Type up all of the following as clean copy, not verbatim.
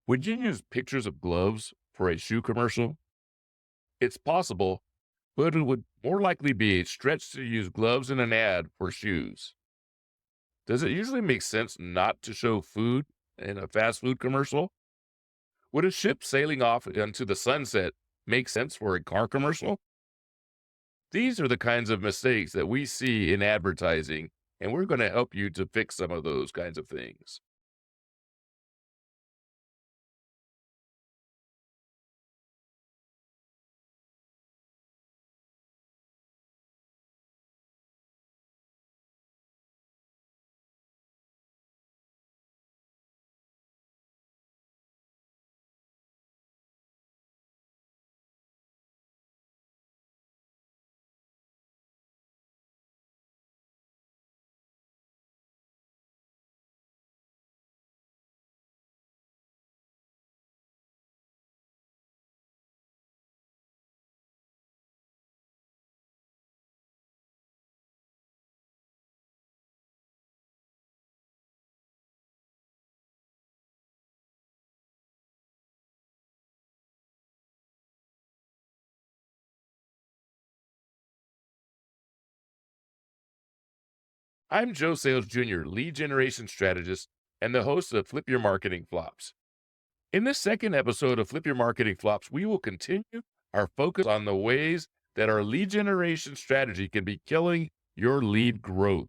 Would you use pictures of gloves for a shoe commercial? It's possible, but it would more likely be a stretch to use gloves in an ad for shoes. Does it usually make sense not to show food in a fast food commercial? Would a ship sailing off into the sunset make sense for a car commercial? These are the kinds of mistakes that we see in advertising, and we're going to help you to fix some of those kinds of things. I'm Joe Sayles Jr., lead generation strategist and the host of Flip Your Marketing Flops. In this second episode of Flip Your Marketing Flops, we will continue our focus on the ways that our lead generation strategy can be killing your lead growth.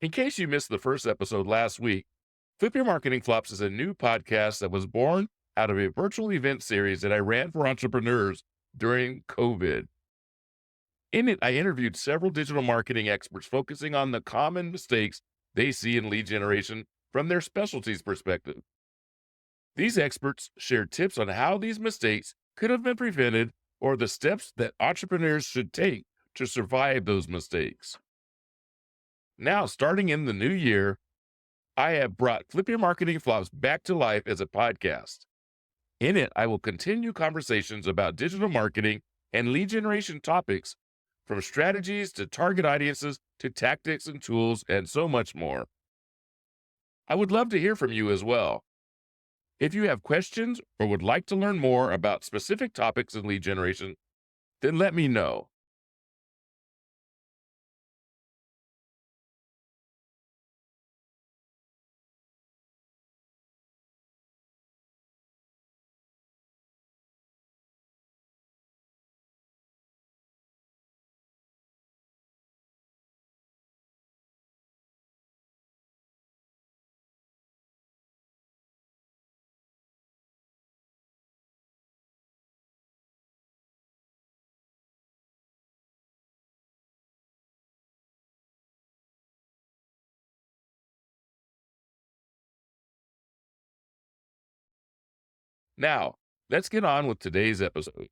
In case you missed the first episode last week, Flip Your Marketing Flops is a new podcast that was born out of a virtual event series that I ran for entrepreneurs during COVID. In it, I interviewed several digital marketing experts focusing on the common mistakes they see in lead generation from their specialties perspective. These experts shared tips on how these mistakes could have been prevented or the steps that entrepreneurs should take to survive those mistakes. Now, starting in the new year, I have brought Flip Your Marketing Flops back to life as a podcast. In it, I will continue conversations about digital marketing and lead generation topics, from strategies to target audiences to tactics and tools and so much more. I would love to hear from you as well. If you have questions or would like to learn more about specific topics in lead generation, then let me know. Now, let's get on with today's episode.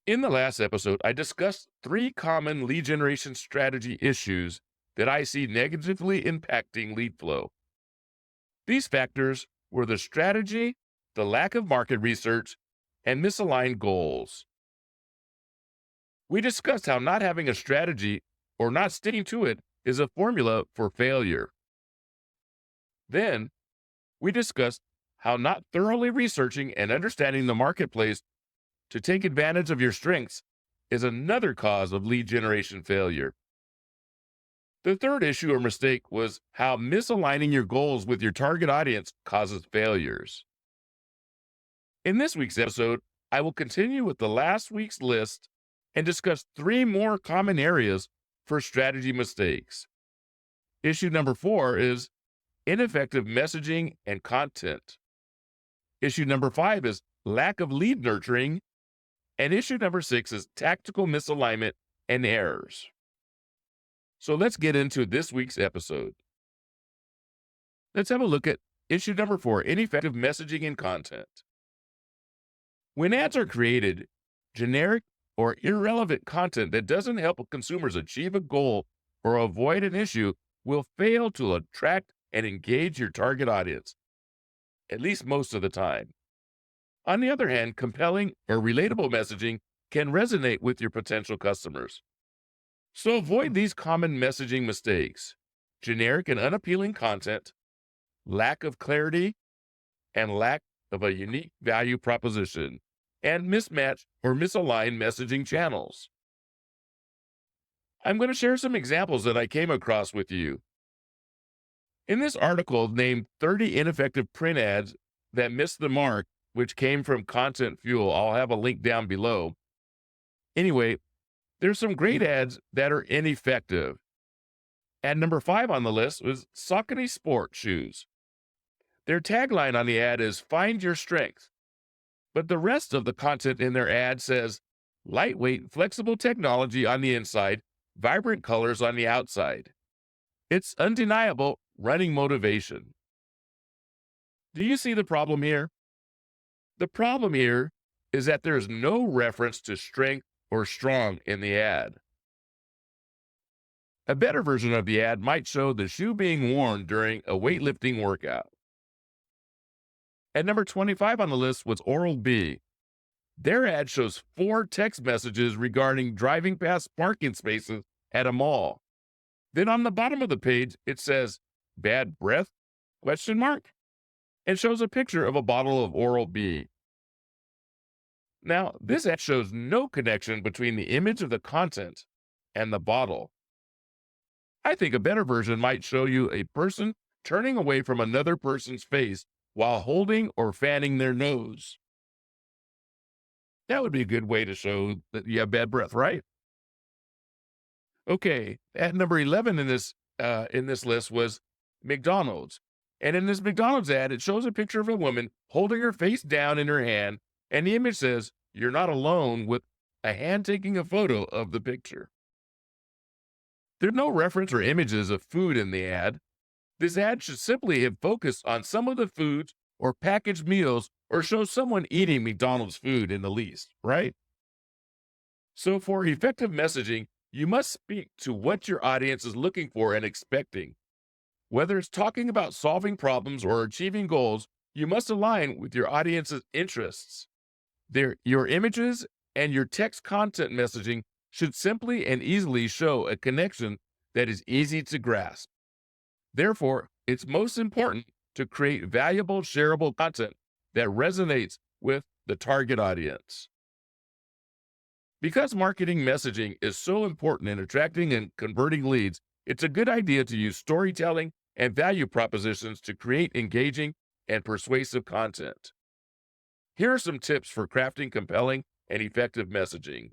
In the last episode, I discussed three common lead generation strategy issues that I see negatively impacting lead flow. These factors were the strategy, the lack of market research, and misaligned goals. We discussed how not having a strategy or not sticking to it is a formula for failure. Then, we discussed how not thoroughly researching and understanding the marketplace to take advantage of your strengths is another cause of lead generation failure. The third issue or mistake was how misaligning your goals with your target audience causes failures. In this week's episode, I will continue with the last week's list and discuss three more common areas for strategy mistakes. Issue number 4 is ineffective messaging and content. Issue number 5 is lack of lead nurturing. And issue number 6 is tactical misalignment and errors. So let's get into this week's episode. Let's have a look at issue number 4, ineffective messaging and content. When ads are created, generic or irrelevant content that doesn't help consumers achieve a goal or avoid an issue will fail to attract and engage your target audience, at least most of the time. On the other hand, compelling or relatable messaging can resonate with your potential customers. So avoid these common messaging mistakes: generic and unappealing content, lack of clarity and lack of a unique value proposition, and mismatch or misaligned messaging channels. I'm going to share some examples that I came across with you. In this article named 30 Ineffective Print Ads That Missed the Mark, which came from Content Fuel, I'll have a link down below. Anyway, there's some great ads that are ineffective. Ad number 5 on the list was Saucony Sport Shoes. Their tagline on the ad is "Find Your Strength," but the rest of the content in their ad says lightweight, flexible technology on the inside, vibrant colors on the outside. It's undeniable running motivation. Do you see the problem here? The problem here is that there's no reference to strength or strong in the ad. A better version of the ad might show the shoe being worn during a weightlifting workout. At number 25 on the list was Oral-B. Their ad shows 4 text messages regarding driving past parking spaces at a mall. Then on the bottom of the page, it says, "Bad breath?" and shows a picture of a bottle of Oral-B. Now, this ad shows no connection between the image of the content and the bottle. I think a better version might show you a person turning away from another person's face while holding or fanning their nose. That would be a good way to show that you have bad breath, right? Okay, at number 11 in this list was McDonald's. And in this McDonald's ad, it shows a picture of a woman holding her face down in her hand, and the image says, "You're not alone," with a hand taking a photo of the picture. There's no reference or images of food in the ad. This ad should simply have focused on some of the foods or packaged meals or show someone eating McDonald's food in the least, right? So for effective messaging, you must speak to what your audience is looking for and expecting. Whether it's talking about solving problems or achieving goals, you must align with your audience's interests. Your images and your text content messaging should simply and easily show a connection that is easy to grasp. Therefore, it's most important to create valuable, shareable content that resonates with the target audience. Because marketing messaging is so important in attracting and converting leads, it's a good idea to use storytelling and value propositions to create engaging and persuasive content. Here are some tips for crafting compelling and effective messaging.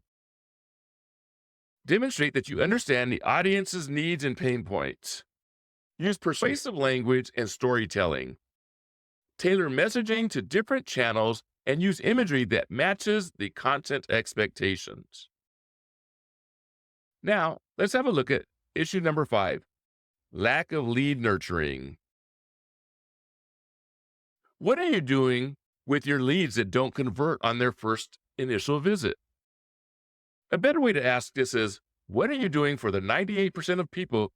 Demonstrate that you understand the audience's needs and pain points. Use persuasive language and storytelling. Tailor messaging to different channels and use imagery that matches the content expectations. Now, let's have a look at issue number 5, lack of lead nurturing. What are you doing with your leads that don't convert on their first initial visit? A better way to ask this is, what are you doing for the 98% of people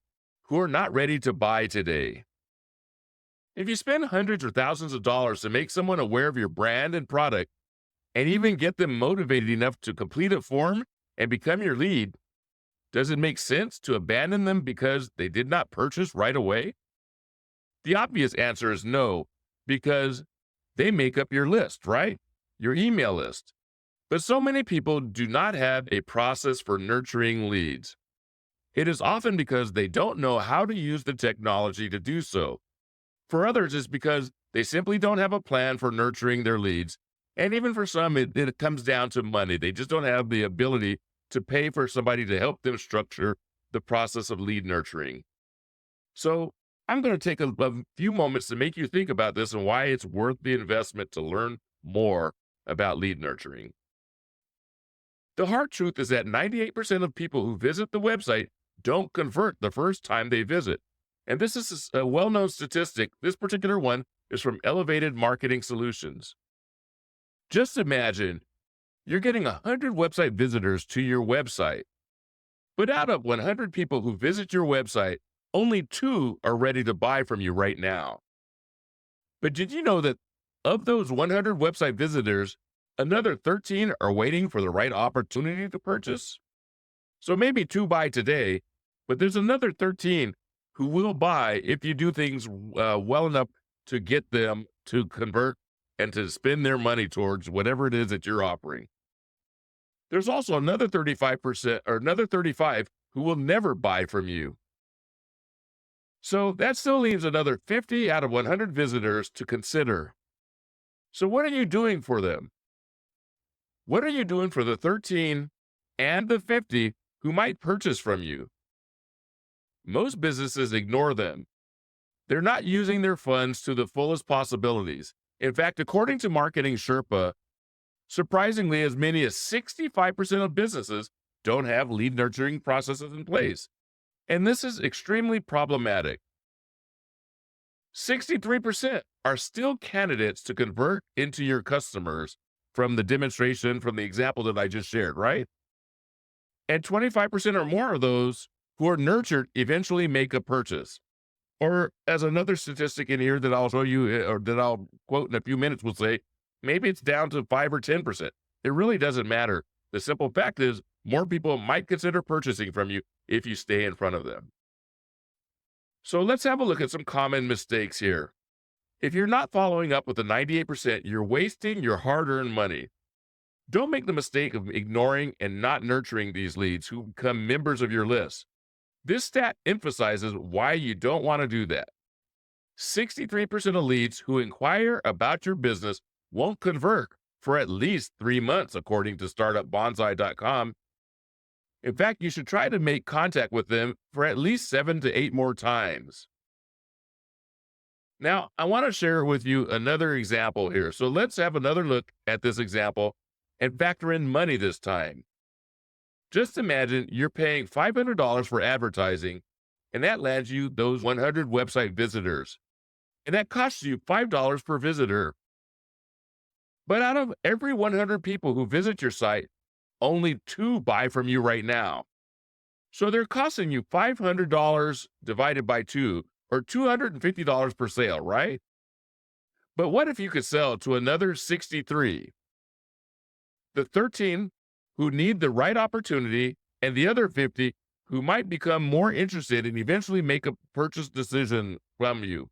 who are not ready to buy today? If you spend hundreds or thousands of dollars to make someone aware of your brand and product, and even get them motivated enough to complete a form and become your lead, does it make sense to abandon them because they did not purchase right away? The obvious answer is no, because they make up your list, right? Your email list. But so many people do not have a process for nurturing leads. It is often because they don't know how to use the technology to do so. For others, it's because they simply don't have a plan for nurturing their leads. And even for some, it comes down to money. They just don't have the ability to pay for somebody to help them structure the process of lead nurturing. So I'm going to take a few moments to make you think about this and why it's worth the investment to learn more about lead nurturing. The hard truth is that 98% of people who visit the website don't convert the first time they visit. And this is a well-known statistic. This particular one is from Elevated Marketing Solutions. Just imagine you're getting 100 website visitors to your website. But out of 100 people who visit your website, only 2 are ready to buy from you right now. But did you know that of those 100 website visitors, another 13 are waiting for the right opportunity to purchase? So maybe 2 buy today, but there's another 13 who will buy if you do things well enough to get them to convert and to spend their money towards whatever it is that you're offering. There's also another 35% or another 35 who will never buy from you. So that still leaves another 50 out of 100 visitors to consider. So what are you doing for them? What are you doing for the 13 and the 50 who might purchase from you? Most businesses ignore them. They're not using their funds to the fullest possibilities. In fact, according to Marketing Sherpa, surprisingly, as many as 65% of businesses don't have lead nurturing processes in place. And this is extremely problematic. 63% are still candidates to convert into your customers from the demonstration, from the example that I just shared, right? And 25% or more of those who are nurtured eventually make a purchase. Or as another statistic in here that I'll show you or that I'll quote in a few minutes will say, maybe it's down to 5 or 10%. It really doesn't matter. The simple fact is more people might consider purchasing from you if you stay in front of them. So let's have a look at some common mistakes here. If you're not following up with the 98%, you're wasting your hard-earned money. Don't make the mistake of ignoring and not nurturing these leads who become members of your list. This stat emphasizes why you don't want to do that. 63% of leads who inquire about your business won't convert for at least 3 months, according to startupbonsai.com. In fact, you should try to make contact with them for at least 7 to 8 more times. Now, I want to share with you another example here. So let's have another look at this example and factor in money this time. Just imagine you're paying $500 for advertising, and that lands you those 100 website visitors. And that costs you $5 per visitor. But out of every 100 people who visit your site, only 2 buy from you right now. So they're costing you $500 divided by 2, or $250 per sale, right? But what if you could sell to another 63? The 13 who need the right opportunity, and the other 50 who might become more interested and eventually make a purchase decision from you.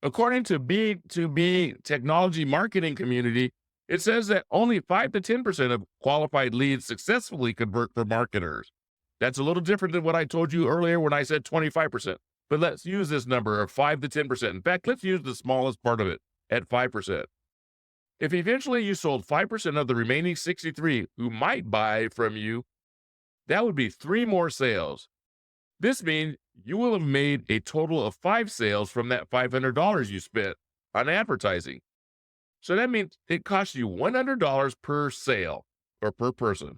According to B2B technology marketing community, it says that only 5 to 10% of qualified leads successfully convert for marketers. That's a little different than what I told you earlier when I said 25%. But let's use this number of 5 to 10%. In fact, let's use the smallest part of it at 5%. If eventually you sold 5% of the remaining 63 who might buy from you, that would be 3 more sales. This means you will have made a total of 5 sales from that $500 you spent on advertising. So that means it costs you $100 per sale or per person.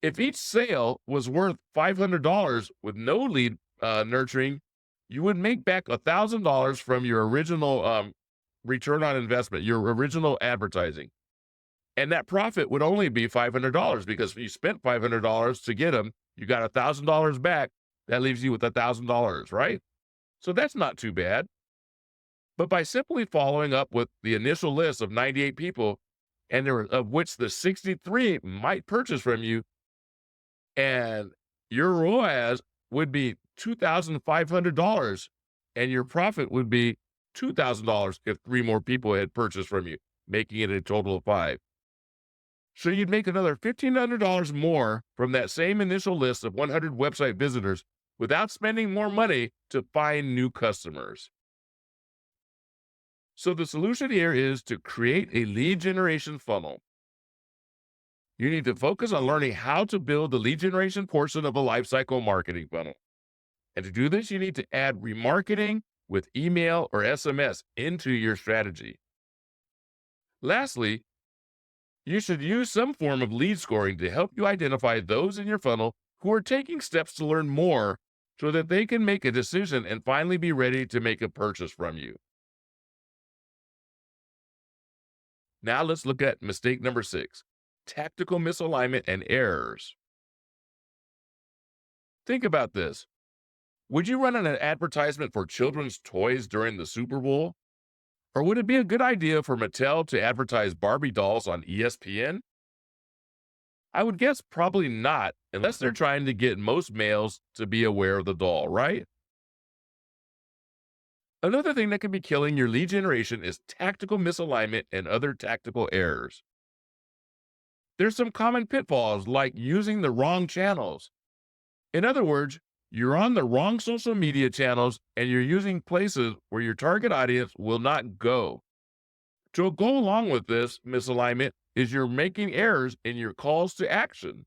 If each sale was worth $500 with no lead nurturing, you would make back $1,000 from your original return on investment, your original advertising. And that profit would only be $500 because you spent $500 to get them. You got $1,000 back. That leaves you with $1,000, right? So that's not too bad. But by simply following up with the initial list of 98 people, and of which the 63 might purchase from you, and your ROAS would be $2,500, and your profit would be $2,000 if 3 more people had purchased from you, making it a total of 5. So you'd make another $1,500 more from that same initial list of 100 website visitors without spending more money to find new customers. So the solution here is to create a lead generation funnel. You need to focus on learning how to build the lead generation portion of a lifecycle marketing funnel. And to do this, you need to add remarketing with email or SMS into your strategy. Lastly, you should use some form of lead scoring to help you identify those in your funnel who are taking steps to learn more so that they can make a decision and finally be ready to make a purchase from you. Now let's look at mistake number 6, tactical misalignment and errors. Think about this. Would you run an advertisement for children's toys during the Super Bowl? Or would it be a good idea for Mattel to advertise Barbie dolls on ESPN? I would guess probably not, unless they're trying to get most males to be aware of the doll, right? Another thing that can be killing your lead generation is tactical misalignment and other tactical errors. There's some common pitfalls like using the wrong channels. In other words, you're on the wrong social media channels and you're using places where your target audience will not go. To go along with this misalignment is you're making errors in your calls to action.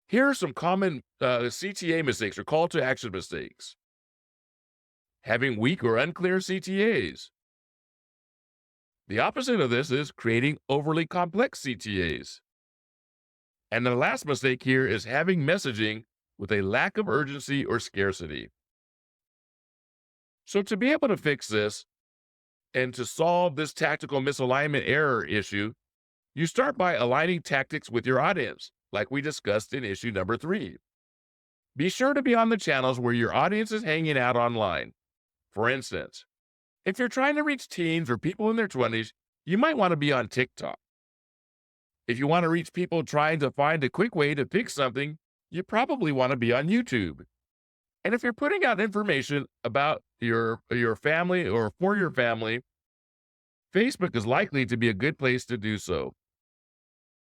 Here are some common CTA mistakes or call to action mistakes. Having weak or unclear CTAs. The opposite of this is creating overly complex CTAs. And the last mistake here is having messaging with a lack of urgency or scarcity. So to be able to fix this and to solve this tactical misalignment error issue, you start by aligning tactics with your audience, like we discussed in issue number 3. Be sure to be on the channels where your audience is hanging out online. For instance, if you're trying to reach teens or people in their 20s, you might want to be on TikTok. If you want to reach people trying to find a quick way to fix something, you probably want to be on YouTube. And if you're putting out information about your family or for your family, Facebook is likely to be a good place to do so.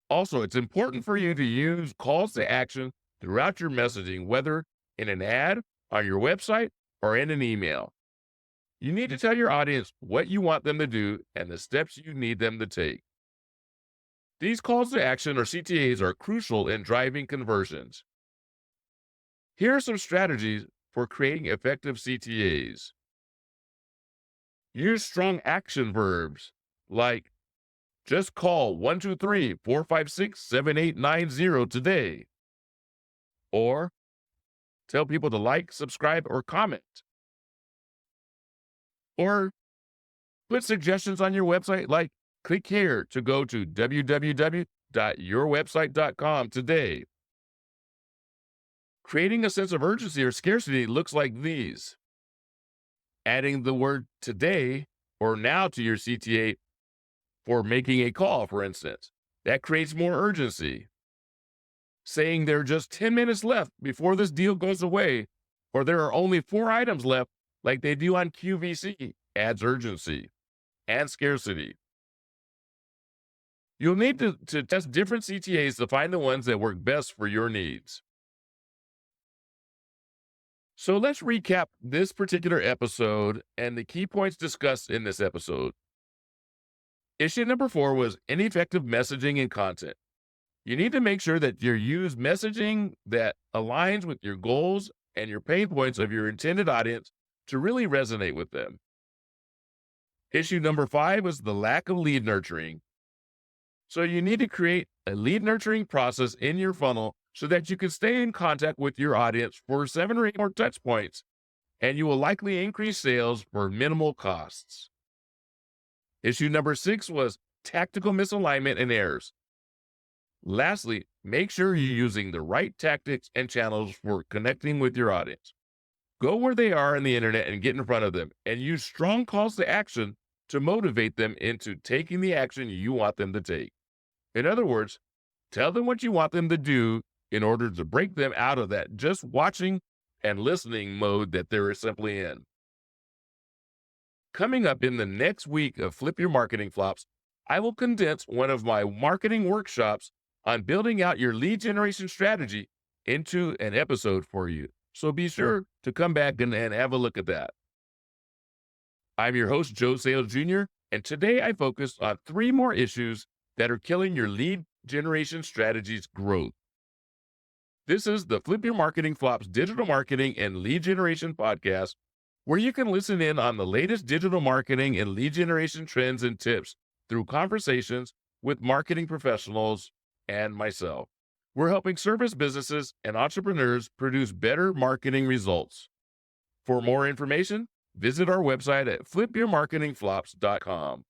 Also, it's important for you to use calls to action throughout your messaging, whether in an ad, on your website, or in an email. You need to tell your audience what you want them to do and the steps you need them to take. These calls to action or CTAs are crucial in driving conversions. Here are some strategies for creating effective CTAs. Use strong action verbs like just call 123-456-7890 today. Or tell people to like, subscribe, or comment. Or put suggestions on your website like click here to go to www.yourwebsite.com today. Creating a sense of urgency or scarcity looks like these. Adding the word today or now to your CTA for making a call, for instance. That creates more urgency. Saying there are just 10 minutes left before this deal goes away, or there are only 4 items left, like they do on QVC, adds urgency and scarcity. You'll need to test different CTAs to find the ones that work best for your needs. So let's recap this particular episode and the key points discussed in this episode. Issue number 4 was ineffective messaging and content. You need to make sure that you use messaging that aligns with your goals and your pain points of your intended audience to really resonate with them. Issue number 5 was the lack of lead nurturing. So you need to create a lead nurturing process in your funnel so that you can stay in contact with your audience for 7 or 8 more touch points, and you will likely increase sales for minimal costs. Issue number 6 was tactical misalignment and errors. Lastly, make sure you're using the right tactics and channels for connecting with your audience. Go where they are on the internet and get in front of them, and use strong calls to action to motivate them into taking the action you want them to take. In other words, tell them what you want them to do in order to break them out of that just watching and listening mode that they're simply in. Coming up in the next week of Flip Your Marketing Flops, I will condense one of my marketing workshops on building out your lead generation strategy into an episode for you. So be sure to come back and have a look at that. I'm your host, Joe Sayles Jr., and today I focused on 3 more issues that are killing your lead generation strategy's growth. This is the Flip Your Marketing Flops digital marketing and lead generation podcast, where you can listen in on the latest digital marketing and lead generation trends and tips through conversations with marketing professionals and myself. We're helping service businesses and entrepreneurs produce better marketing results. For more information, visit our website at flipyourmarketingflops.com.